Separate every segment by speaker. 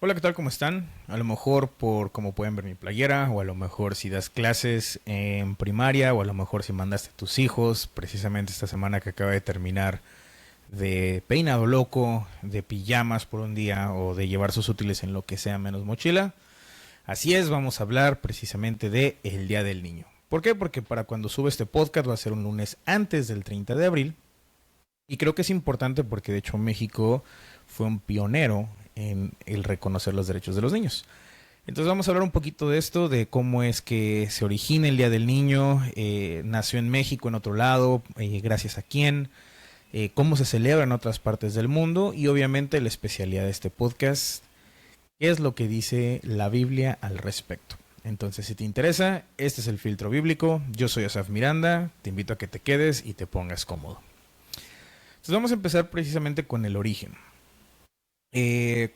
Speaker 1: Hola, ¿qué tal? ¿Cómo están? A lo mejor por como pueden ver mi playera, o a lo mejor si das clases en primaria, o a lo mejor si mandaste a tus hijos, precisamente esta semana que acaba de terminar, de peinado loco, de pijamas por un día, o de llevar sus útiles en lo que sea menos mochila. Así es, vamos a hablar precisamente de el Día del Niño. ¿Por qué? Porque para cuando sube este podcast va a ser un lunes antes del 30 de abril. Y creo que es importante porque de hecho México fue un pionero en el reconocer los derechos de los niños. Entonces vamos a hablar un poquito de esto, de cómo es que se origina el Día del Niño, nació en México, en otro lado, gracias a quién, cómo se celebra en otras partes del mundo y obviamente la especialidad de este podcast, qué es lo que dice la Biblia al respecto. Entonces si te interesa, este es el filtro bíblico, yo soy Asaf Miranda, te invito a que te quedes y te pongas cómodo. Entonces vamos a empezar precisamente con el origen.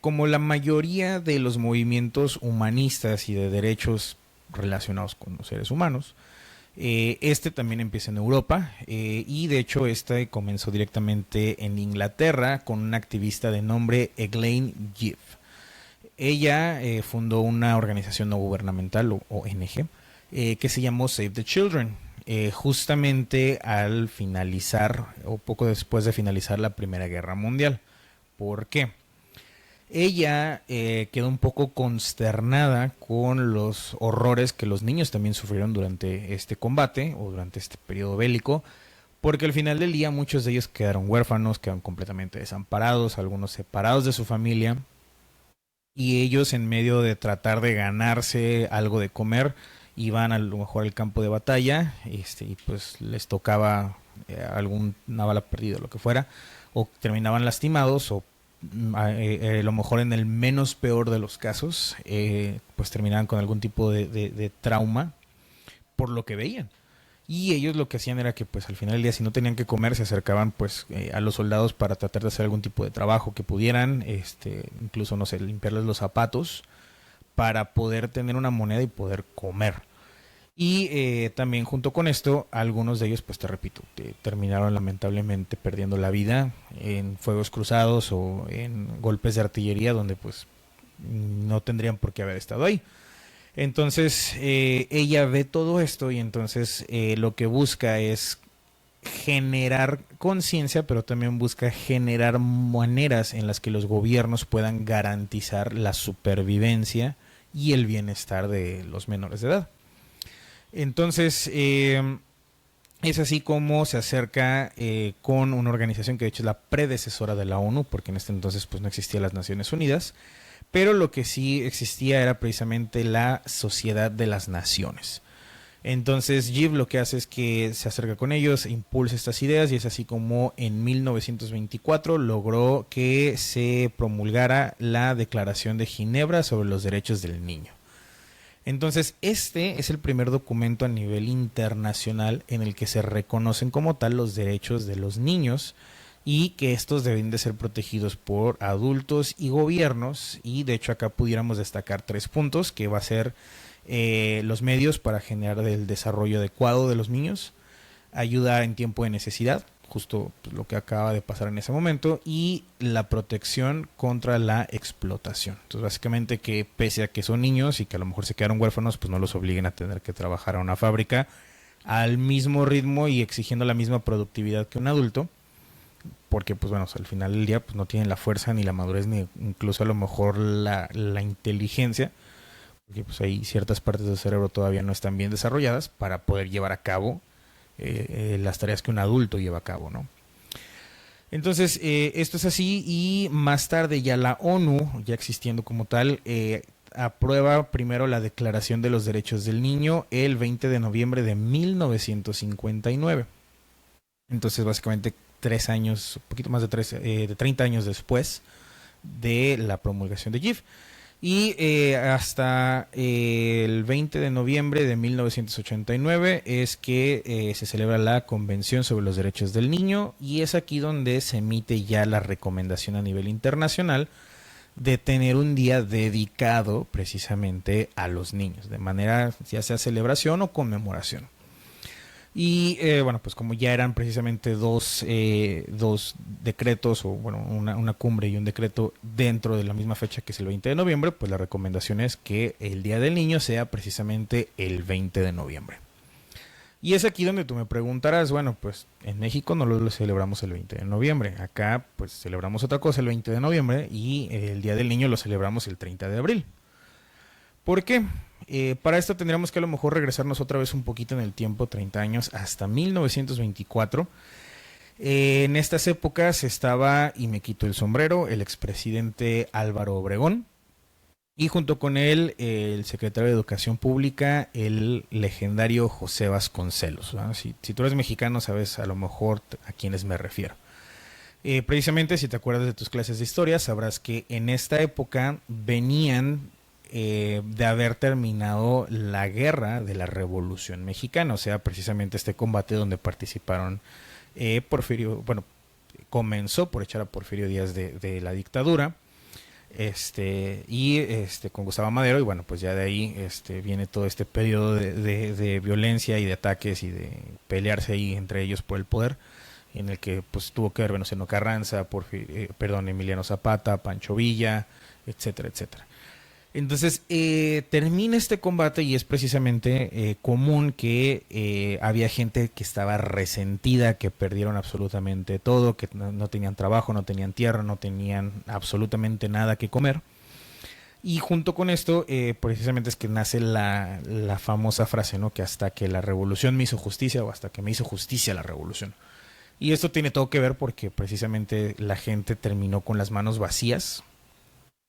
Speaker 1: Como la mayoría de los movimientos humanistas y de derechos relacionados con los seres humanos, este también empieza en Europa y de hecho este comenzó directamente en Inglaterra con una activista de nombre Elaine Gibb. Ella fundó una organización no gubernamental o ONG que se llamó Save the Children, justamente al finalizar o poco después de finalizar la Primera Guerra Mundial. ¿Por qué? Ella quedó un poco consternada con los horrores que los niños también sufrieron durante este combate o durante este periodo bélico, porque al final del día muchos de ellos quedaron huérfanos, quedaron completamente desamparados, algunos separados de su familia, y ellos en medio de tratar de ganarse algo de comer, iban a lo mejor al campo de batalla, y pues les tocaba alguna bala perdida o lo que fuera, o terminaban lastimados o a lo mejor en el menos peor de los casos, pues terminaban con algún tipo de trauma por lo que veían. Y ellos lo que hacían era que pues al final del día si no tenían que comer se acercaban pues a los soldados para tratar de hacer algún tipo de trabajo que pudieran, incluso no sé, limpiarles los zapatos para poder tener una moneda y poder comer. Y también junto con esto, algunos de ellos, pues te repito, terminaron lamentablemente perdiendo la vida en fuegos cruzados o en golpes de artillería donde pues no tendrían por qué haber estado ahí. Entonces ella ve todo esto y entonces lo que busca es generar conciencia, pero también busca generar maneras en las que los gobiernos puedan garantizar la supervivencia y el bienestar de los menores de edad. Entonces, es así como se acerca con una organización que de hecho es la predecesora de la ONU, porque en este entonces pues no existían las Naciones Unidas, pero lo que sí existía era precisamente la Sociedad de las Naciones. Entonces Gibb lo que hace es que se acerca con ellos, impulsa estas ideas y es así como en 1924 logró que se promulgara la Declaración de Ginebra sobre los Derechos del Niño. Entonces, este es el primer documento a nivel internacional en el que se reconocen como tal los derechos de los niños y que estos deben de ser protegidos por adultos y gobiernos. Y de hecho acá pudiéramos destacar 3 puntos, que va a ser los medios para generar el desarrollo adecuado de los niños, ayuda en tiempo de necesidad, justo pues, lo que acaba de pasar en ese momento, y la protección contra la explotación. Entonces básicamente que pese a que son niños y que a lo mejor se quedaron huérfanos, pues no los obliguen a tener que trabajar a una fábrica al mismo ritmo y exigiendo la misma productividad que un adulto, porque pues bueno, al final del día pues no tienen la fuerza ni la madurez ni incluso a lo mejor la inteligencia, porque pues hay ciertas partes del cerebro todavía no están bien desarrolladas para poder llevar a cabo las tareas que un adulto lleva a cabo, ¿no? Entonces, esto es así y más tarde ya la ONU, ya existiendo como tal, aprueba primero la Declaración de los Derechos del Niño el 20 de noviembre de 1959. Entonces, básicamente 3 años, un poquito más de 30 años después de la promulgación de GIF. Y hasta el 20 de noviembre de 1989 es que se celebra la Convención sobre los Derechos del Niño y es aquí donde se emite ya la recomendación a nivel internacional de tener un día dedicado precisamente a los niños, de manera ya sea celebración o conmemoración. Y bueno, pues como ya eran precisamente dos decretos, o bueno, una cumbre y un decreto dentro de la misma fecha que es el 20 de noviembre, pues la recomendación es que el Día del Niño sea precisamente el 20 de noviembre. Y es aquí donde tú me preguntarás, bueno, pues en México no lo celebramos el 20 de noviembre, acá pues celebramos otra cosa el 20 de noviembre y el Día del Niño lo celebramos el 30 de abril. ¿Por qué? Para esto tendríamos que a lo mejor regresarnos otra vez un poquito en el tiempo, 30 años, hasta 1924. En estas épocas estaba, y me quito el sombrero, el expresidente Álvaro Obregón, y junto con él el secretario de Educación Pública, el legendario José Vasconcelos, ¿no? Si tú eres mexicano sabes a lo mejor a quiénes me refiero. Precisamente si te acuerdas de tus clases de historia, sabrás que en esta época venían de haber terminado la guerra de la Revolución Mexicana, o sea, precisamente este combate donde participaron Porfirio, bueno, comenzó por echar a Porfirio Díaz de la dictadura, con Gustavo Madero, y bueno, pues ya de ahí viene todo este periodo de violencia y de ataques y de pelearse ahí entre ellos por el poder, en el que pues tuvo que ver Venustiano Carranza, Emiliano Zapata, Pancho Villa, etcétera, etcétera. Entonces termina este combate y es precisamente común que había gente que estaba resentida, que perdieron absolutamente todo, que no tenían trabajo, no tenían tierra, no tenían absolutamente nada que comer. Y junto con esto, precisamente es que nace la famosa frase, ¿no? Que hasta que la revolución me hizo justicia, o hasta que me hizo justicia la revolución. Y esto tiene todo que ver porque precisamente la gente terminó con las manos vacías.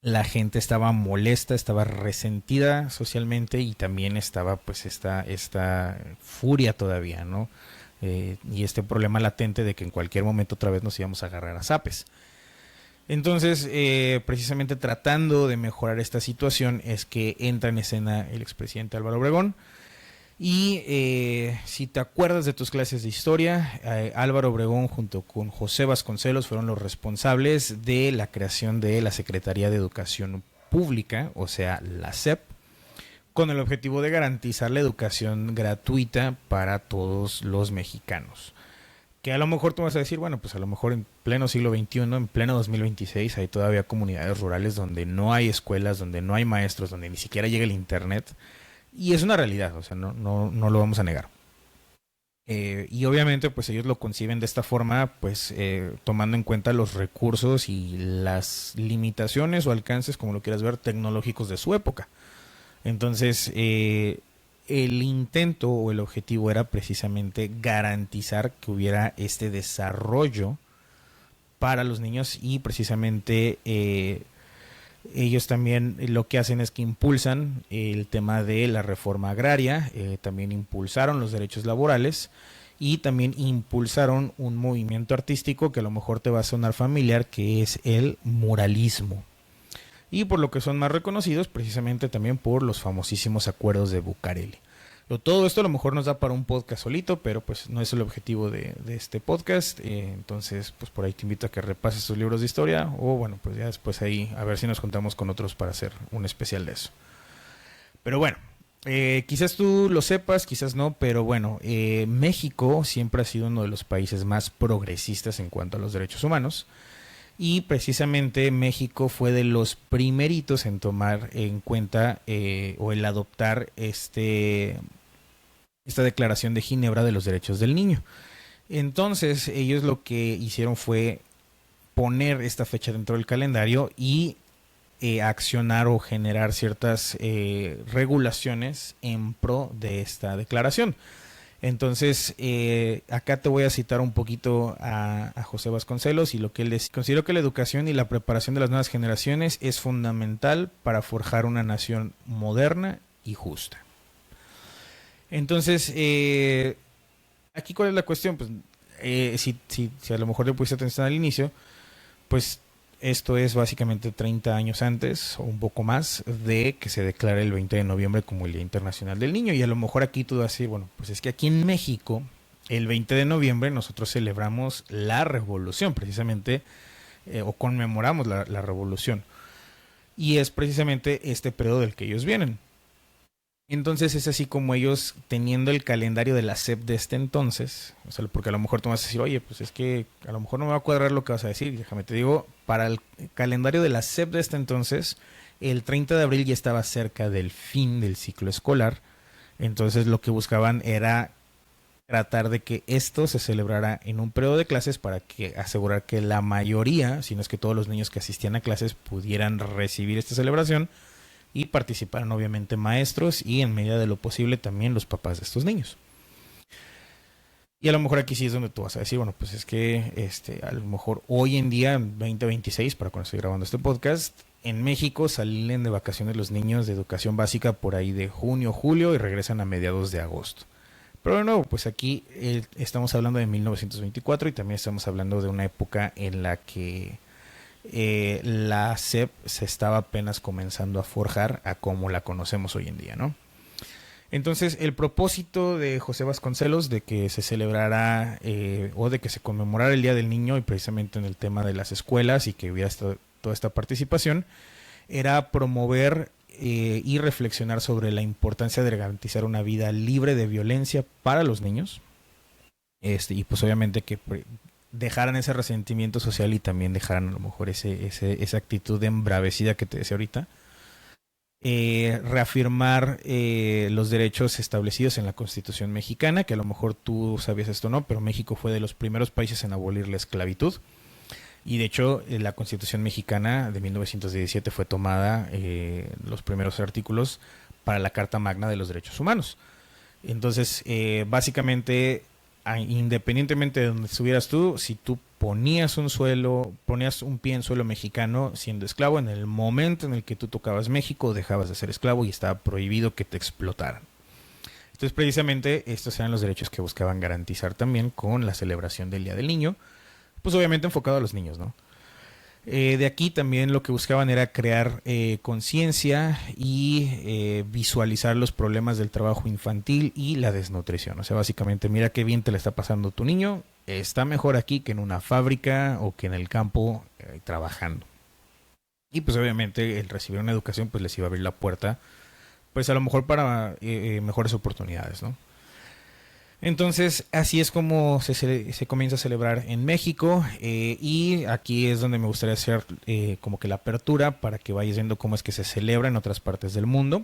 Speaker 1: La gente estaba molesta, estaba resentida socialmente y también estaba pues esta furia todavía, ¿no? Y este problema latente de que en cualquier momento otra vez nos íbamos a agarrar a zapes. Entonces, precisamente tratando de mejorar esta situación es que entra en escena el expresidente Álvaro Obregón. Y si te acuerdas de tus clases de historia, Álvaro Obregón junto con José Vasconcelos fueron los responsables de la creación de la Secretaría de Educación Pública, o sea, la SEP, con el objetivo de garantizar la educación gratuita para todos los mexicanos. Que a lo mejor tú vas a decir, bueno, pues a lo mejor en pleno siglo XXI, en pleno 2026, hay todavía comunidades rurales donde no hay escuelas, donde no hay maestros, donde ni siquiera llega el internet. Y es una realidad, o sea, no lo vamos a negar. Y obviamente, pues ellos lo conciben de esta forma, pues tomando en cuenta los recursos y las limitaciones o alcances, como lo quieras ver, tecnológicos de su época. Entonces, el intento o el objetivo era precisamente garantizar que hubiera este desarrollo para los niños y precisamente ellos también lo que hacen es que impulsan el tema de la reforma agraria, también impulsaron los derechos laborales y también impulsaron un movimiento artístico que a lo mejor te va a sonar familiar, que es el muralismo. Y por lo que son más reconocidos precisamente también por los famosísimos acuerdos de Bucareli. Todo esto a lo mejor nos da para un podcast solito, pero pues no es el objetivo de este podcast. Entonces, pues por ahí te invito a que repases tus libros de historia o bueno, pues ya después ahí a ver si nos contamos con otros para hacer un especial de eso. Pero bueno, quizás tú lo sepas, quizás no, pero bueno, México siempre ha sido uno de los países más progresistas en cuanto a los derechos humanos. Y precisamente México fue de los primeritos en tomar en cuenta o el adoptar esta declaración de Ginebra de los derechos del niño. Entonces ellos lo que hicieron fue poner esta fecha dentro del calendario y accionar o generar ciertas regulaciones en pro de esta declaración. Entonces, acá te voy a citar un poquito a José Vasconcelos y lo que él decía. Considero que la educación y la preparación de las nuevas generaciones es fundamental para forjar una nación moderna y justa. Entonces, aquí cuál es la cuestión, pues si a lo mejor le pusiste atención al inicio, pues esto es básicamente 30 años antes o un poco más de que se declare el 20 de noviembre como el Día Internacional del Niño. Y a lo mejor aquí tú vas a decir, bueno, pues es que aquí en México el 20 de noviembre nosotros celebramos la revolución, precisamente, o conmemoramos la revolución. Y es precisamente este periodo del que ellos vienen. Entonces es así como ellos, teniendo el calendario de la SEP de este entonces, o sea, porque a lo mejor tú vas a decir, oye, pues es que a lo mejor no me va a cuadrar lo que vas a decir, déjame te digo, para el calendario de la SEP de este entonces, el 30 de abril ya estaba cerca del fin del ciclo escolar, entonces lo que buscaban era tratar de que esto se celebrara en un periodo de clases para que asegurar que la mayoría, si no es que todos los niños que asistían a clases pudieran recibir esta celebración y participaran obviamente maestros y en medida de lo posible también los papás de estos niños. Y a lo mejor aquí sí es donde tú vas a decir, bueno, pues es que a lo mejor hoy en día, 2026, para cuando estoy grabando este podcast, en México salen de vacaciones los niños de educación básica por ahí de junio, julio y regresan a mediados de agosto. Pero de nuevo, pues aquí estamos hablando de 1924 y también estamos hablando de una época en la que la SEP se estaba apenas comenzando a forjar a como la conocemos hoy en día, ¿no? Entonces, el propósito de José Vasconcelos de que se celebrara o de que se conmemorara el Día del Niño y precisamente en el tema de las escuelas y que hubiera toda esta participación era promover y reflexionar sobre la importancia de garantizar una vida libre de violencia para los niños. Y pues obviamente que dejaran ese resentimiento social y también dejaran a lo mejor esa actitud embravecida que te decía ahorita. Reafirmar los derechos establecidos en la Constitución mexicana, que a lo mejor tú sabías esto o no, pero México fue de los primeros países en abolir la esclavitud. Y de hecho, la Constitución mexicana de 1917 fue tomada, los primeros artículos, para la Carta Magna de los Derechos Humanos. Entonces, básicamente, independientemente de donde estuvieras tú, si tú ponías un pie en suelo mexicano siendo esclavo, en el momento en el que tú tocabas México, dejabas de ser esclavo y estaba prohibido que te explotaran. Entonces, precisamente, estos eran los derechos que buscaban garantizar también con la celebración del Día del Niño, pues obviamente enfocado a los niños, ¿no? De aquí también lo que buscaban era crear conciencia y visualizar los problemas del trabajo infantil y la desnutrición. O sea, básicamente, mira qué bien te le está pasando a tu niño, está mejor aquí que en una fábrica o que en el campo trabajando. Y pues obviamente el recibir una educación pues les iba a abrir la puerta, pues a lo mejor para mejores oportunidades, ¿no? Entonces, así es como se comienza a celebrar en México y aquí es donde me gustaría hacer como que la apertura para que vayas viendo cómo es que se celebra en otras partes del mundo.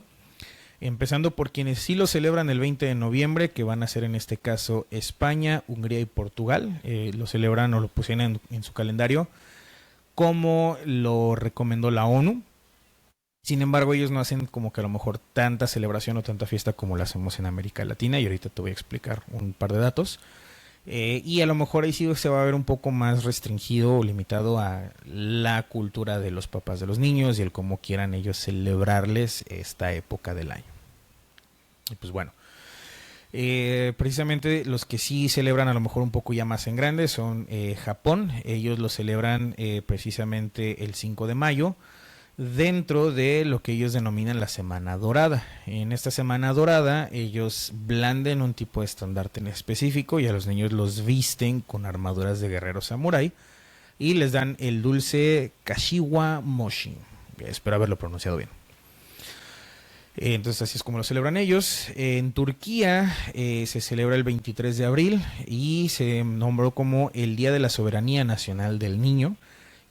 Speaker 1: Empezando por quienes sí lo celebran el 20 de noviembre, que van a ser en este caso España, Hungría y Portugal. Lo celebran o lo pusieron en su calendario como lo recomendó la ONU. Sin embargo, ellos no hacen como que a lo mejor tanta celebración o tanta fiesta como la hacemos en América Latina y ahorita te voy a explicar un par de datos. Y a lo mejor ahí sí se va a ver un poco más restringido o limitado a la cultura de los papás de los niños y el cómo quieran ellos celebrarles esta época del año. Y pues bueno, precisamente los que sí celebran a lo mejor un poco ya más en grande son Japón. Ellos lo celebran precisamente el 5 de mayo dentro de lo que ellos denominan la Semana Dorada. En esta Semana Dorada ellos blanden un tipo de estandarte en específico y a los niños los visten con armaduras de guerreros samurái y les dan el dulce Kashiwa Mochi. Espero haberlo pronunciado bien. Entonces así es como lo celebran ellos. En Turquía se celebra el 23 de abril y se nombró como el Día de la Soberanía Nacional del Niño.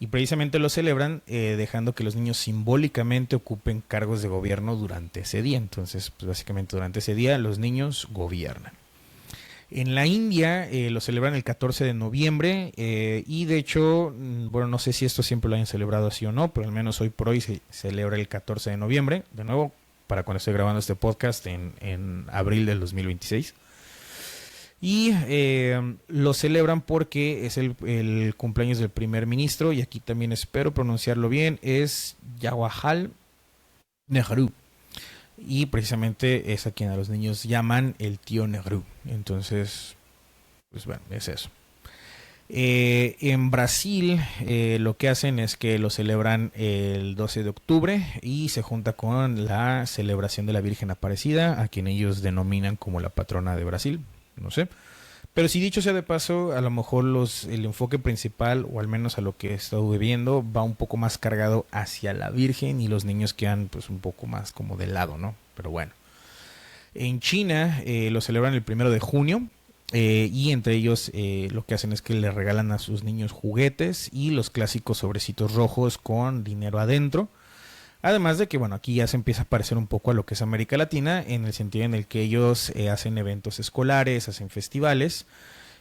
Speaker 1: Y precisamente lo celebran dejando que los niños simbólicamente ocupen cargos de gobierno durante ese día. Entonces, pues básicamente durante ese día los niños gobiernan. En la India lo celebran el 14 de noviembre y de hecho, bueno, no sé si esto siempre lo hayan celebrado así o no, pero al menos hoy por hoy se celebra el 14 de noviembre. De nuevo, para cuando estoy grabando este podcast en abril del 2026. Y lo celebran porque es el cumpleaños del primer ministro, y aquí también espero pronunciarlo bien, es Jawaharlal Nehru. Y precisamente es a quien a los niños llaman el tío Nehru. Entonces, pues bueno, es eso. En Brasil lo que hacen es que lo celebran el 12 de octubre y se junta con la celebración de la Virgen Aparecida, a quien ellos denominan como la patrona de Brasil. No sé. Pero si dicho sea de paso, a lo mejor el enfoque principal, o al menos a lo que he estado viendo, va un poco más cargado hacia la Virgen y los niños quedan pues un poco más como de lado, ¿no? Pero bueno. En China lo celebran el 1 de junio. Y entre ellos lo que hacen es que le regalan a sus niños juguetes y los clásicos sobrecitos rojos con dinero adentro. Además de que, bueno, aquí ya se empieza a parecer un poco a lo que es América Latina, en el sentido en el que ellos hacen eventos escolares, hacen festivales,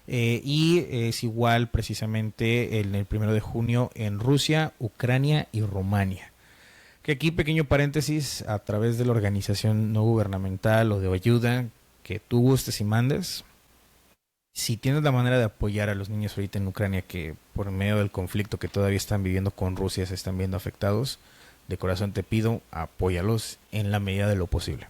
Speaker 1: y es igual precisamente en el 1 de junio en Rusia, Ucrania y Rumania. Que aquí, pequeño paréntesis, a través de la organización no gubernamental o de ayuda que tú gustes y mandes, si tienes la manera de apoyar a los niños ahorita en Ucrania, que por medio del conflicto que todavía están viviendo con Rusia se están viendo afectados, de corazón te pido, apóyalos en la medida de lo posible.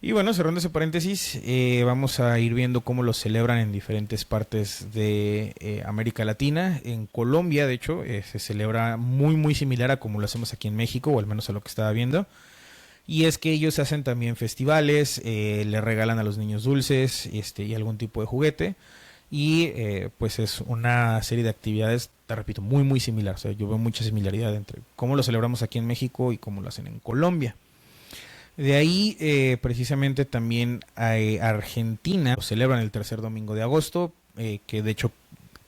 Speaker 1: Y bueno, cerrando ese paréntesis, vamos a ir viendo cómo lo celebran en diferentes partes de América Latina. En Colombia, de hecho, se celebra muy similar a como lo hacemos aquí en México, o al menos a lo que estaba viendo. Y es que ellos hacen también festivales, le regalan a los niños dulces y algún tipo de juguete. Y pues es una serie de actividades, te repito, muy similar. O sea, yo veo mucha similaridad entre cómo lo celebramos aquí en México y cómo lo hacen en Colombia. De ahí, precisamente también Argentina lo celebran el tercer domingo de agosto, que de hecho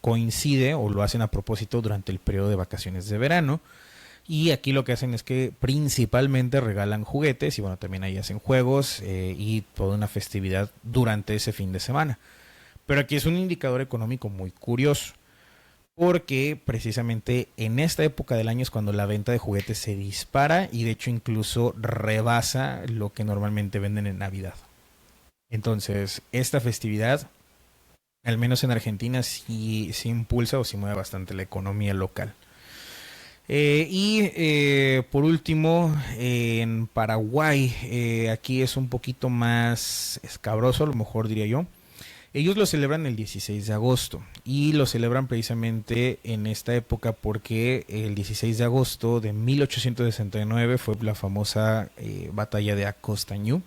Speaker 1: coincide o lo hacen a propósito durante el periodo de vacaciones de verano. Y aquí lo que hacen es que principalmente regalan juguetes y bueno, también ahí hacen juegos y toda una festividad durante ese fin de semana. Pero aquí es un indicador económico muy curioso, porque precisamente en esta época del año es cuando la venta de juguetes se dispara y de hecho incluso rebasa lo que normalmente venden en Navidad. Entonces, esta festividad, al menos en Argentina, sí impulsa o sí mueve bastante la economía local. Por último, en Paraguay, aquí es un poquito más escabroso, a lo mejor diría yo. Ellos lo celebran el 16 de agosto y lo celebran precisamente en esta época porque el 16 de agosto de 1869 fue la famosa batalla de Acostañú.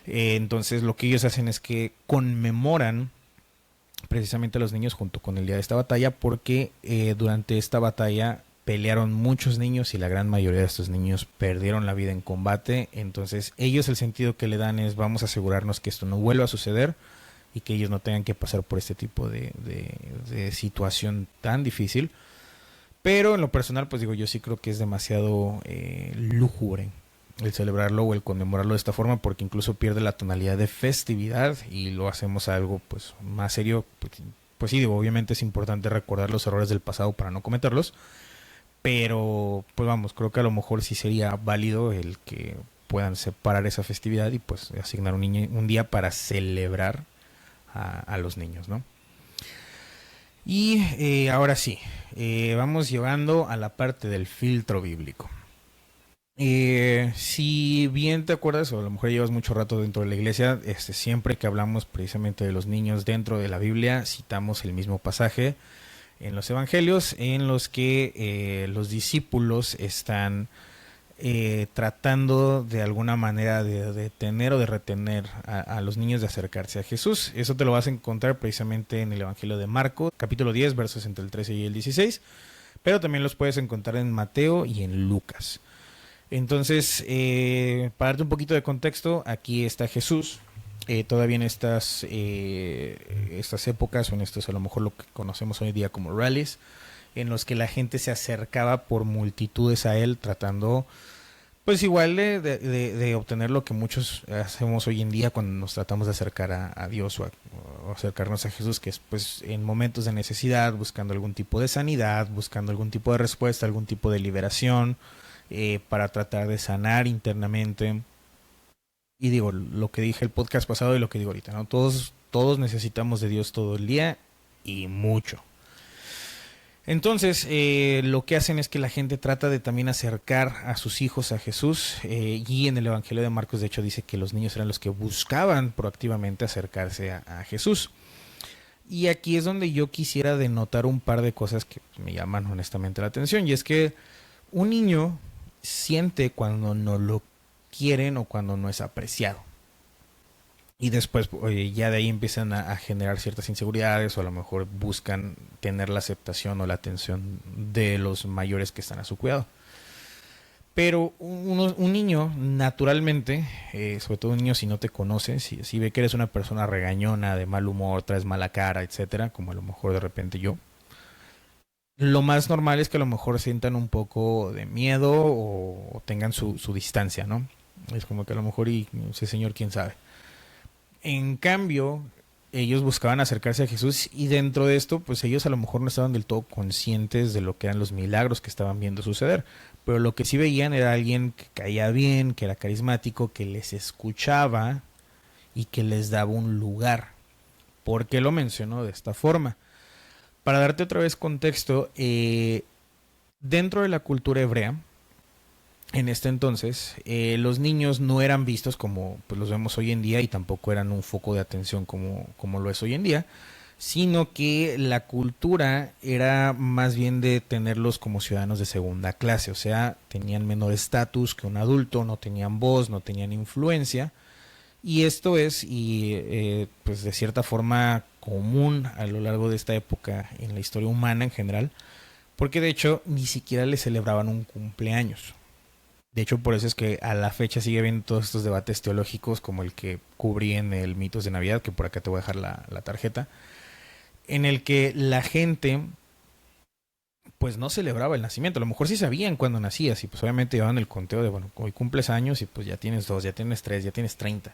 Speaker 1: Entonces lo que ellos hacen es que conmemoran precisamente a los niños junto con el día de esta batalla porque durante esta batalla pelearon muchos niños y la gran mayoría de estos niños perdieron la vida en combate. Entonces ellos el sentido que le dan es vamos a asegurarnos que esto no vuelva a suceder y que ellos no tengan que pasar por este tipo de situación tan difícil. Pero en lo personal, pues digo, yo sí creo que es demasiado lúgubre el celebrarlo o el conmemorarlo de esta forma, porque incluso pierde la tonalidad de festividad y lo hacemos algo pues más serio. Pues sí, digo, obviamente es importante recordar los errores del pasado para no cometerlos, pero pues vamos, creo que a lo mejor sí sería válido el que puedan separar esa festividad y pues asignar un día para celebrar a los niños, ¿no? Y ahora sí, vamos llegando a la parte del filtro bíblico. Si bien te acuerdas, o a lo mejor llevas mucho rato dentro de la iglesia, siempre que hablamos precisamente de los niños dentro de la Biblia, citamos el mismo pasaje en los evangelios en los que los discípulos están tratando de alguna manera de detener o de retener a los niños de acercarse a Jesús. Eso te lo vas a encontrar precisamente en el Evangelio de Marcos, capítulo 10, versos entre el 13 y el 16, pero también los puedes encontrar en Mateo y en Lucas. Entonces, para darte un poquito de contexto, aquí está Jesús, todavía en estas épocas, o en estos a lo mejor lo que conocemos hoy día como rallies, en los que la gente se acercaba por multitudes a él tratando pues igual de obtener lo que muchos hacemos hoy en día cuando nos tratamos de acercar a Dios o acercarnos a Jesús, que es pues en momentos de necesidad, buscando algún tipo de sanidad, buscando algún tipo de respuesta, algún tipo de liberación, para tratar de sanar internamente. Y digo, lo que dije el podcast pasado y lo que digo ahorita, ¿no? Todos necesitamos de Dios todo el día y mucho. Entonces, lo que hacen es que la gente trata de también acercar a sus hijos a Jesús, y en el Evangelio de Marcos, de hecho, dice que los niños eran los que buscaban proactivamente acercarse a Jesús. Y aquí es donde yo quisiera denotar un par de cosas que me llaman honestamente la atención, y es que un niño siente cuando no lo quieren o cuando no es apreciado. Y después ya de ahí empiezan a generar ciertas inseguridades o a lo mejor buscan tener la aceptación o la atención de los mayores que están a su cuidado. Pero un niño, naturalmente, sobre todo un niño si no te conoce, si ve que eres una persona regañona, de mal humor, traes mala cara, etcétera, como a lo mejor de repente yo, lo más normal es que a lo mejor sientan un poco de miedo o tengan su distancia, ¿no? Es como que a lo mejor, y ese señor, quién sabe. En cambio, ellos buscaban acercarse a Jesús y dentro de esto, pues ellos a lo mejor no estaban del todo conscientes de lo que eran los milagros que estaban viendo suceder. Pero lo que sí veían era alguien que caía bien, que era carismático, que les escuchaba y que les daba un lugar. ¿Por qué lo menciono de esta forma? Para darte otra vez contexto, dentro de la cultura hebrea, en este entonces, los niños no eran vistos como pues, los vemos hoy en día y tampoco eran un foco de atención como lo es hoy en día, sino que la cultura era más bien de tenerlos como ciudadanos de segunda clase, o sea, tenían menor estatus que un adulto, no tenían voz, no tenían influencia, y esto es, pues de cierta forma común a lo largo de esta época en la historia humana en general, porque de hecho ni siquiera le celebraban un cumpleaños. De hecho, por eso es que a la fecha sigue habiendo todos estos debates teológicos como el que cubrí en el Mitos de Navidad, que por acá te voy a dejar la tarjeta, en el que la gente pues no celebraba el nacimiento. A lo mejor sí sabían cuándo nacías y pues obviamente llevaban el conteo de, bueno, hoy cumples años y pues ya tienes 2, ya tienes 3, ya tienes 30.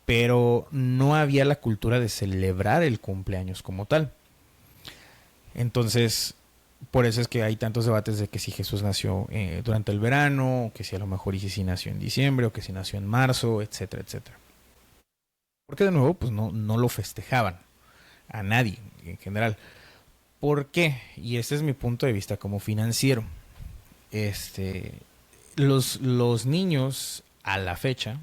Speaker 1: Pero no había la cultura de celebrar el cumpleaños como tal. Entonces, por eso es que hay tantos debates de que si Jesús nació durante el verano, o que si a lo mejor y si nació en diciembre, o que si nació en marzo, etcétera, etcétera. Porque de nuevo, pues no lo festejaban a nadie en general. ¿Por qué? Y este es mi punto de vista como financiero. Este, los niños a la fecha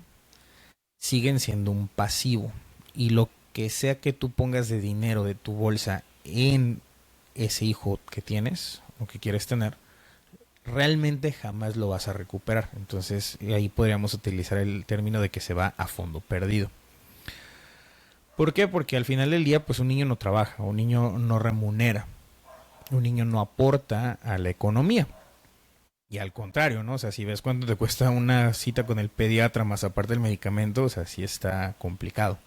Speaker 1: siguen siendo un pasivo. Y lo que sea que tú pongas de dinero de tu bolsa en ese hijo que tienes o que quieres tener, realmente jamás lo vas a recuperar. Entonces ahí podríamos utilizar el término de que se va a fondo perdido. ¿Por qué? Porque al final del día, pues un niño no trabaja, un niño no remunera, un niño no aporta a la economía. Y al contrario, ¿no? O sea, si ves cuánto te cuesta una cita con el pediatra más aparte del medicamento, o sea, sí está complicado.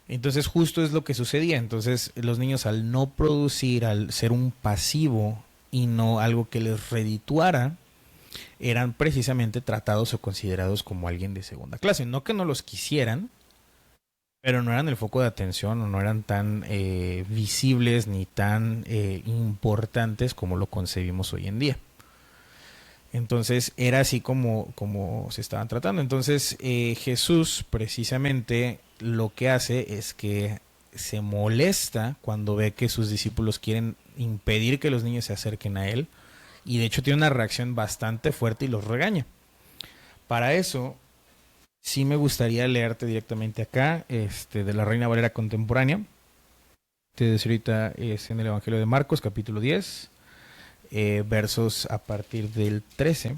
Speaker 1: Entonces justo es lo que sucedía. Entonces los niños al no producir, al ser un pasivo y no algo que les redituara, eran precisamente tratados o considerados como alguien de segunda clase. No que no los quisieran, pero no eran el foco de atención o no eran tan visibles ni tan importantes como lo concebimos hoy en día. Entonces era así como se estaban tratando. Entonces Jesús precisamente lo que hace es que se molesta cuando ve que sus discípulos quieren impedir que los niños se acerquen a él. Y de hecho tiene una reacción bastante fuerte y los regaña. Para eso sí me gustaría leerte directamente acá, de la Reina Valera contemporánea. Te decía ahorita es en el Evangelio de Marcos, capítulo 10, versos a partir del 13.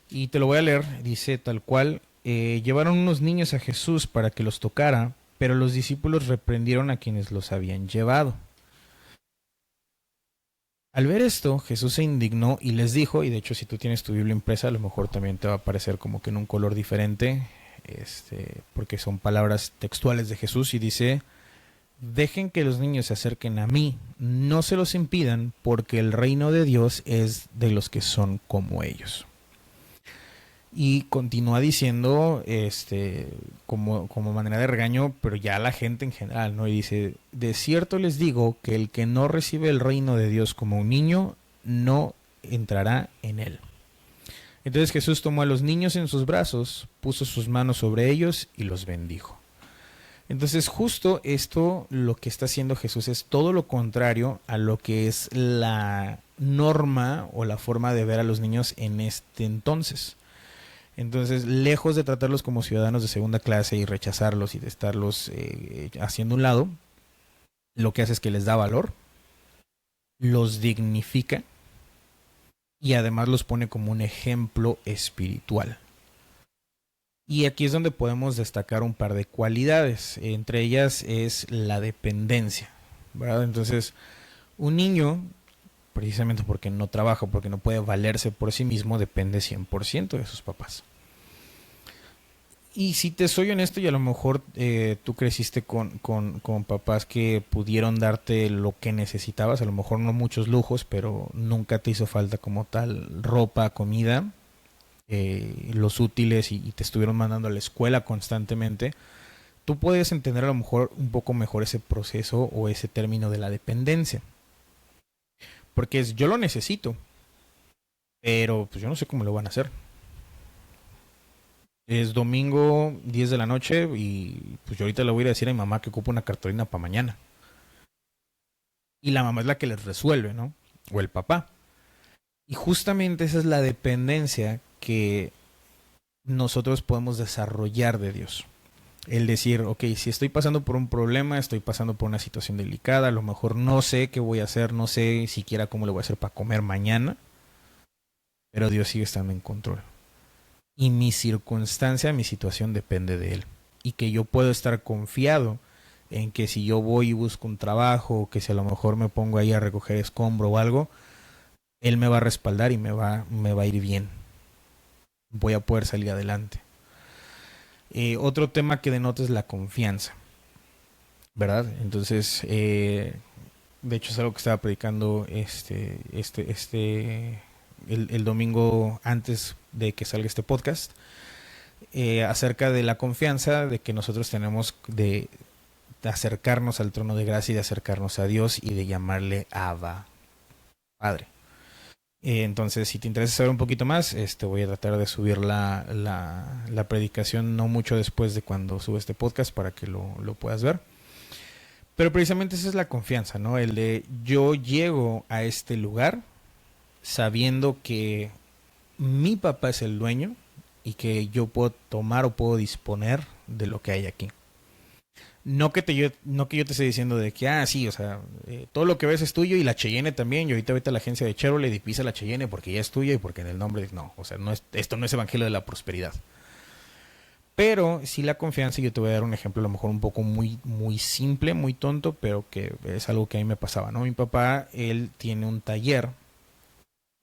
Speaker 1: Y te lo voy a leer, dice tal cual: llevaron unos niños a Jesús para que los tocara, pero los discípulos reprendieron a quienes los habían llevado. Al ver esto, Jesús se indignó y les dijo, y de hecho si tú tienes tu Biblia impresa, a lo mejor también te va a aparecer como que en un color diferente, porque son palabras textuales de Jesús, y dice: dejen que los niños se acerquen a mí, no se los impidan, porque el reino de Dios es de los que son como ellos. Y continúa diciendo, como manera de regaño, pero ya a la gente en general, ¿no? Y dice: de cierto les digo que el que no recibe el reino de Dios como un niño, no entrará en él. Entonces Jesús tomó a los niños en sus brazos, puso sus manos sobre ellos y los bendijo. Entonces justo esto, lo que está haciendo Jesús es todo lo contrario a lo que es la norma o la forma de ver a los niños en este entonces. Entonces, lejos de tratarlos como ciudadanos de segunda clase y rechazarlos y de estarlos haciendo un lado, lo que hace es que les da valor, los dignifica y además los pone como un ejemplo espiritual. Y aquí es donde podemos destacar un par de cualidades. Entre ellas es la dependencia, ¿verdad? Entonces, un niño precisamente porque no trabaja, porque no puede valerse por sí mismo, depende 100% de sus papás. Y si te soy honesto, y a lo mejor tú creciste con papás que pudieron darte lo que necesitabas, a lo mejor no muchos lujos, pero nunca te hizo falta como tal ropa, comida, los útiles y te estuvieron mandando a la escuela constantemente. Tú puedes entender a lo mejor un poco mejor ese proceso o ese término de la dependencia. Porque es, yo lo necesito, pero pues yo no sé cómo lo van a hacer. Es domingo 10 de la noche y pues yo ahorita le voy a decir a mi mamá que ocupa una cartulina para mañana. Y la mamá es la que les resuelve, ¿no? O el papá. Y justamente esa es la dependencia que nosotros podemos desarrollar de Dios. El decir, ok, si estoy pasando por un problema, estoy pasando por una situación delicada, a lo mejor no sé qué voy a hacer, no sé siquiera cómo le voy a hacer para comer mañana, pero Dios sigue estando en control. Y mi circunstancia, mi situación depende de Él. Y que yo puedo estar confiado en que si yo voy y busco un trabajo, o que si a lo mejor me pongo ahí a recoger escombro o algo, Él me va a respaldar y me va a ir bien. Voy a poder salir adelante. Otro tema que denota es la confianza, ¿verdad? Entonces, de hecho es algo que estaba predicando el domingo antes de que salga este podcast, acerca de la confianza de que nosotros tenemos de acercarnos al trono de gracia y de acercarnos a Dios y de llamarle Abba, Padre. Entonces, si te interesa saber un poquito más, voy a tratar de subir la predicación no mucho después de cuando sube este podcast para que lo puedas ver. Pero precisamente esa es la confianza, ¿no? El de yo llego a este lugar sabiendo que mi papá es el dueño y que yo puedo tomar o puedo disponer de lo que hay aquí. No que yo te esté diciendo de que, sí, o sea, todo lo que ves es tuyo y la Cheyenne también. Y ahorita vete a la agencia de Chevrolet y pisa la Cheyenne porque ya es tuya y porque en el nombre, no, o sea, esto no es evangelio de la prosperidad. Pero sí la confianza, yo te voy a dar un ejemplo a lo mejor un poco muy, muy simple, muy tonto, pero que es algo que a mí me pasaba, ¿no? Mi papá, él tiene un taller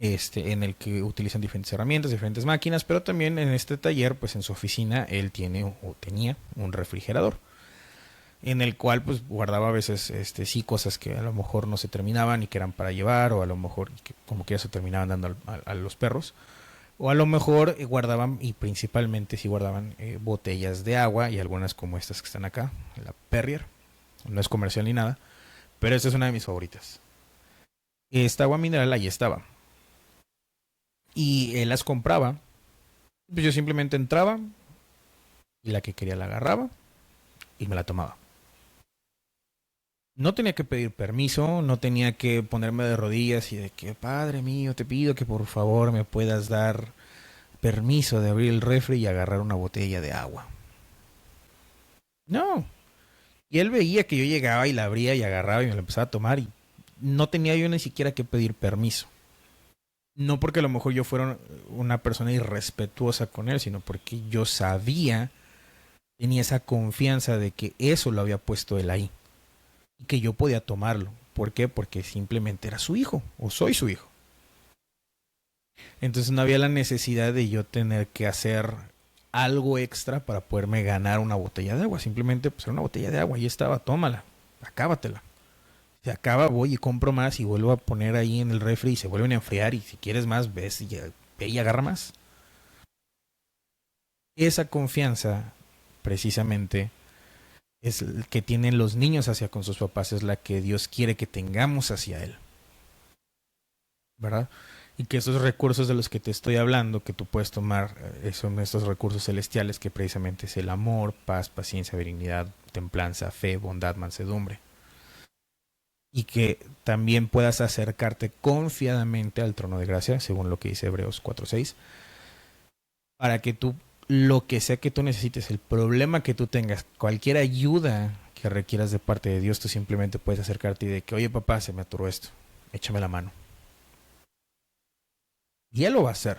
Speaker 1: en el que utilizan diferentes herramientas, diferentes máquinas, pero también en este taller, pues en su oficina, él tiene o tenía un refrigerador en el cual pues guardaba a veces sí cosas que a lo mejor no se terminaban y que eran para llevar, o a lo mejor que, como que ya se terminaban dando a los perros, o a lo mejor guardaban, y principalmente sí guardaban botellas de agua, y algunas como estas que están acá, la Perrier, no es comercial ni nada, pero esta es una de mis favoritas. Esta agua mineral ahí estaba y él las compraba, pues yo simplemente entraba y la que quería la agarraba y me la tomaba. No tenía que pedir permiso, no tenía que ponerme de rodillas y de que, Padre mío, te pido que por favor me puedas dar permiso de abrir el refri y agarrar una botella de agua. No. Y él veía que yo llegaba y la abría y agarraba y me la empezaba a tomar y no tenía yo ni siquiera que pedir permiso. No porque a lo mejor yo fuera una persona irrespetuosa con él, sino porque yo sabía, tenía esa confianza de que eso lo había puesto él ahí. Y que yo podía tomarlo. ¿Por qué? Porque simplemente era su hijo, o soy su hijo. Entonces no había la necesidad de yo tener que hacer algo extra para poderme ganar una botella de agua. Simplemente pues era una botella de agua, ahí estaba, tómala, acábatela. Se acaba, voy y compro más y vuelvo a poner ahí en el refri y se vuelven a enfriar, y si quieres más, ves y ve y agarra más. Esa confianza, precisamente, es el que tienen los niños hacia con sus papás, es la que Dios quiere que tengamos hacia Él, ¿verdad? Y que esos recursos de los que te estoy hablando, que tú puedes tomar, son estos recursos celestiales, que precisamente es el amor, paz, paciencia, benignidad, templanza, fe, bondad, mansedumbre. Y que también puedas acercarte confiadamente al trono de gracia, según lo que dice Hebreos 4:6, para que tú, lo que sea que tú necesites, el problema que tú tengas, cualquier ayuda que requieras de parte de Dios, tú simplemente puedes acercarte y de que, oye papá, se me atoró esto, échame la mano. Y Él lo va a hacer.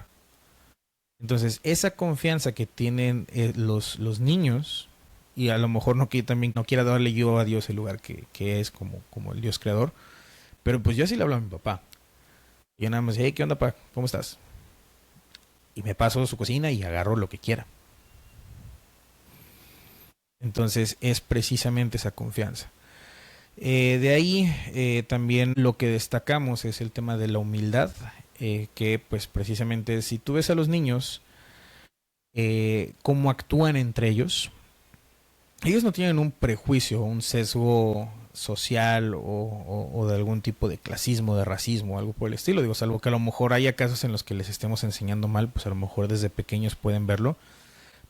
Speaker 1: Entonces, esa confianza que tienen los niños, y a lo mejor no que también no quiera darle yo a Dios el lugar que es como el Dios creador, pero pues yo así le hablo a mi papá. Y yo nada más, hey, ¿qué onda, pa? ¿Cómo estás? Y me paso a su cocina y agarro lo que quiera. Entonces es precisamente esa confianza. De ahí también lo que destacamos es el tema de la humildad, que pues precisamente si tú ves a los niños, cómo actúan entre ellos no tienen un prejuicio, un sesgo social o de algún tipo de clasismo, de racismo, algo por el estilo. Digo, salvo que a lo mejor haya casos en los que les estemos enseñando mal, pues a lo mejor desde pequeños pueden verlo,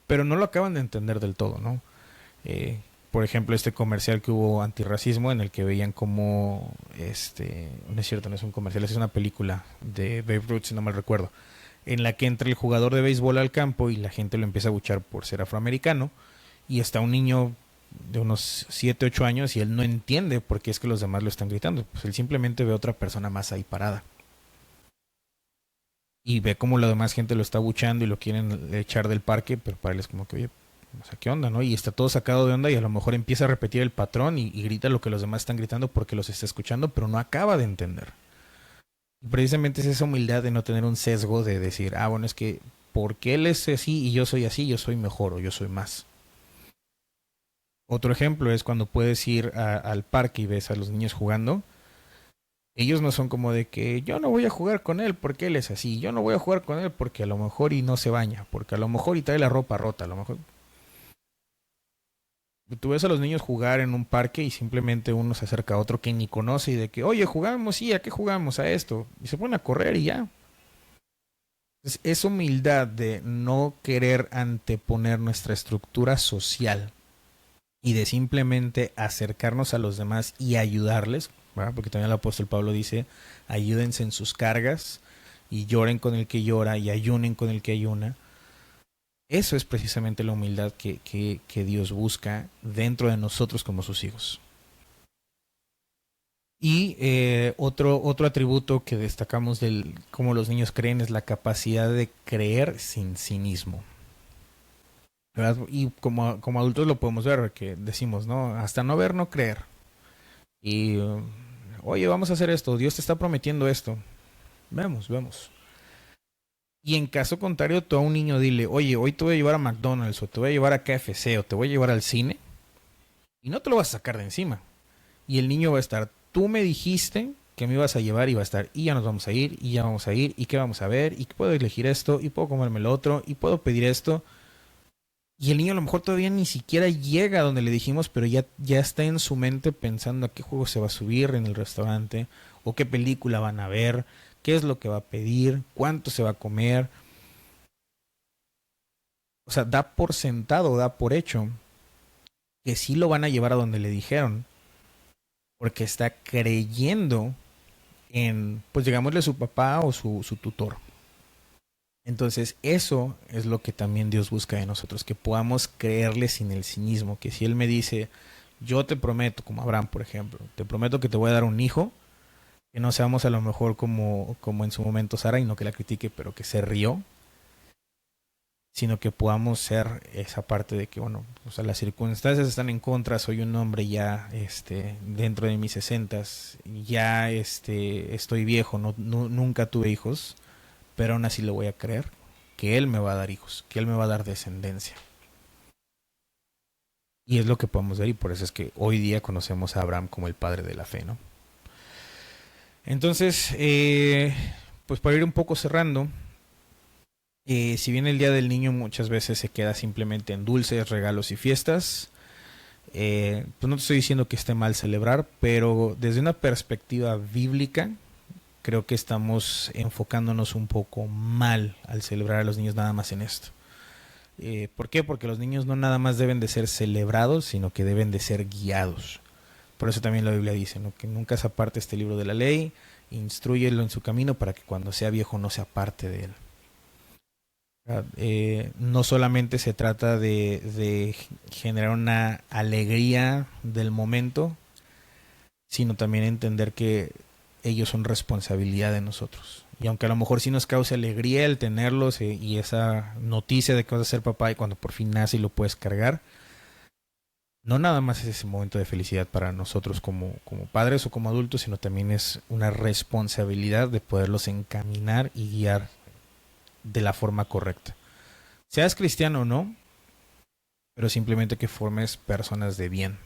Speaker 1: pero no lo acaban de entender del todo, ¿no? Por ejemplo, este comercial que hubo antirracismo en el que veían como, no es cierto, no es un comercial, es una película de Babe Ruth, si no mal recuerdo, en la que entra el jugador de béisbol al campo y la gente lo empieza a buchar por ser afroamericano y está un niño de unos 7 8 años y él no entiende por qué es que los demás lo están gritando, pues él simplemente ve a otra persona más ahí parada y ve como la demás gente lo está buchando y lo quieren echar del parque, pero para él es como que, oye, o sea, ¿qué onda, no? Y está todo sacado de onda y a lo mejor empieza a repetir el patrón y grita lo que los demás están gritando porque los está escuchando, pero no acaba de entender. Y precisamente es esa humildad de no tener un sesgo de decir, ah, bueno, es que porque él es así y yo soy así, yo soy mejor o yo soy más. Otro ejemplo es cuando puedes ir al parque y ves a los niños jugando. Ellos no son como de que yo no voy a jugar con él porque él es así, yo no voy a jugar con él porque a lo mejor y no se baña, porque a lo mejor y trae la ropa rota, a lo mejor tú ves a los niños jugar en un parque y simplemente uno se acerca a otro que ni conoce y de que, oye, jugamos, sí, ¿a qué jugamos? A esto. Y se ponen a correr y ya. Es humildad de no querer anteponer nuestra estructura social y de simplemente acercarnos a los demás y ayudarles, ¿verdad? Porque también el apóstol Pablo dice, ayúdense en sus cargas y lloren con el que llora y ayunen con el que ayuna. Eso es precisamente la humildad que Dios busca dentro de nosotros como sus hijos. Y otro atributo que destacamos del cómo los niños creen es la capacidad de creer sin cinismo. ¿Verdad? Y como adultos lo podemos ver, que decimos, ¿no? Hasta no ver, no creer. Y, oye, vamos a hacer esto, Dios te está prometiendo esto. Vemos. Y en caso contrario, tú a un niño dile, oye, hoy te voy a llevar a McDonald's o te voy a llevar a KFC o te voy a llevar al cine. Y no te lo vas a sacar de encima. Y el niño va a estar, tú me dijiste que me ibas a llevar y va a estar, y ya nos vamos a ir, y ya vamos a ir, y qué vamos a ver, y puedo elegir esto, y puedo comerme lo otro, y puedo pedir esto. Y el niño a lo mejor todavía ni siquiera llega a donde le dijimos, pero ya está en su mente pensando a qué juego se va a subir en el restaurante, o qué película van a ver, qué es lo que va a pedir, cuánto se va a comer. O sea, da por sentado, da por hecho que sí lo van a llevar a donde le dijeron, porque está creyendo en, pues digámosle, su papá o su tutor. Entonces, eso es lo que también Dios busca de nosotros, que podamos creerle sin el cinismo, que si Él me dice, yo te prometo, como Abraham, por ejemplo, te prometo que te voy a dar un hijo, que no seamos a lo mejor como en su momento Sara, y no que la critique, pero que se rió, sino que podamos ser esa parte de que, bueno, o sea, las circunstancias están en contra, soy un hombre ya dentro de mis sesentas, ya estoy viejo, nunca tuve hijos, pero aún así le voy a creer que él me va a dar hijos, que él me va a dar descendencia. Y es lo que podemos ver y por eso es que hoy día conocemos a Abraham como el padre de la fe, ¿no? Entonces, pues para ir un poco cerrando, si bien el Día del Niño muchas veces se queda simplemente en dulces, regalos y fiestas, pues no te estoy diciendo que esté mal celebrar, pero desde una perspectiva bíblica, creo que estamos enfocándonos un poco mal al celebrar a los niños nada más en esto. ¿Por qué? Porque los niños no nada más deben de ser celebrados, sino que deben de ser guiados. Por eso también la Biblia dice, ¿no?, que nunca se aparte este libro de la ley, instrúyelo en su camino para que cuando sea viejo no se aparte de él. No solamente se trata de generar una alegría del momento, sino también entender que ellos son responsabilidad de nosotros. Y aunque a lo mejor sí nos cause alegría el tenerlos y esa noticia de que vas a ser papá y cuando por fin nace y lo puedes cargar, no nada más es ese momento de felicidad para nosotros como padres o como adultos, sino también es una responsabilidad de poderlos encaminar y guiar de la forma correcta. Seas cristiano o no, pero simplemente que formes personas de bien.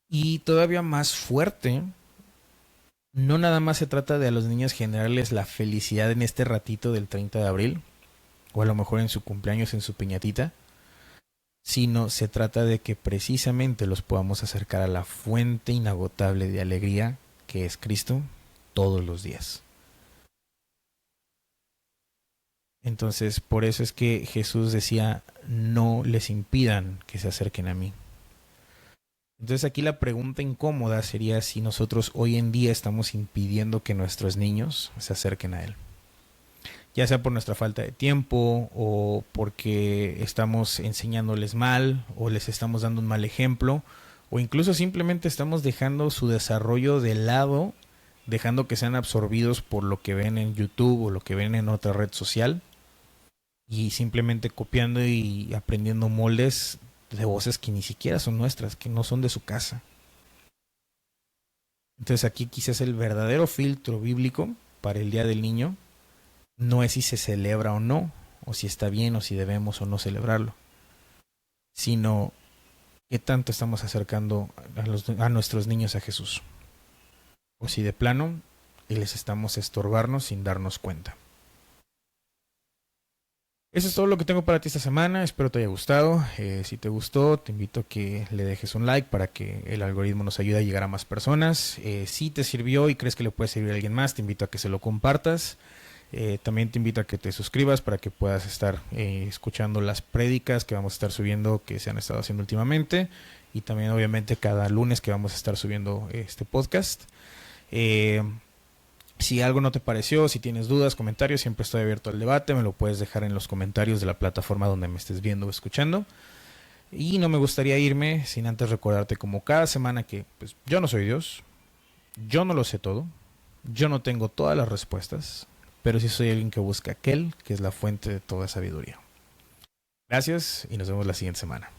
Speaker 1: Y todavía más fuerte, no nada más se trata de a los niños generarles la felicidad en este ratito del 30 de abril, o a lo mejor en su cumpleaños, en su piñatita, sino se trata de que precisamente los podamos acercar a la fuente inagotable de alegría que es Cristo todos los días. Entonces, por eso es que Jesús decía, no les impidan que se acerquen a mí. Entonces aquí la pregunta incómoda sería si nosotros hoy en día estamos impidiendo que nuestros niños se acerquen a Él. Ya sea por nuestra falta de tiempo o porque estamos enseñándoles mal o les estamos dando un mal ejemplo o incluso simplemente estamos dejando su desarrollo de lado, dejando que sean absorbidos por lo que ven en YouTube o lo que ven en otra red social y simplemente copiando y aprendiendo moldes de voces que ni siquiera son nuestras, que no son de su casa. Entonces aquí quizás el verdadero filtro bíblico para el Día del Niño no es si se celebra o no, o si está bien o si debemos o no celebrarlo, sino qué tanto estamos acercando a nuestros niños a Jesús. O si de plano y les estamos estorbarnos sin darnos cuenta. Eso es todo lo que tengo para ti esta semana. Espero te haya gustado. Si te gustó, te invito a que le dejes un like para que el algoritmo nos ayude a llegar a más personas. Si te sirvió y crees que le puede servir a alguien más, te invito a que se lo compartas. También te invito a que te suscribas para que puedas estar escuchando las prédicas que vamos a estar subiendo, que se han estado haciendo últimamente. Y también obviamente cada lunes que vamos a estar subiendo este podcast. Si algo no te pareció, si tienes dudas, comentarios, siempre estoy abierto al debate. Me lo puedes dejar en los comentarios de la plataforma donde me estés viendo o escuchando. Y no me gustaría irme sin antes recordarte como cada semana que pues, yo no soy Dios, yo no lo sé todo, yo no tengo todas las respuestas, pero sí soy alguien que busca aquel que es la fuente de toda sabiduría. Gracias y nos vemos la siguiente semana.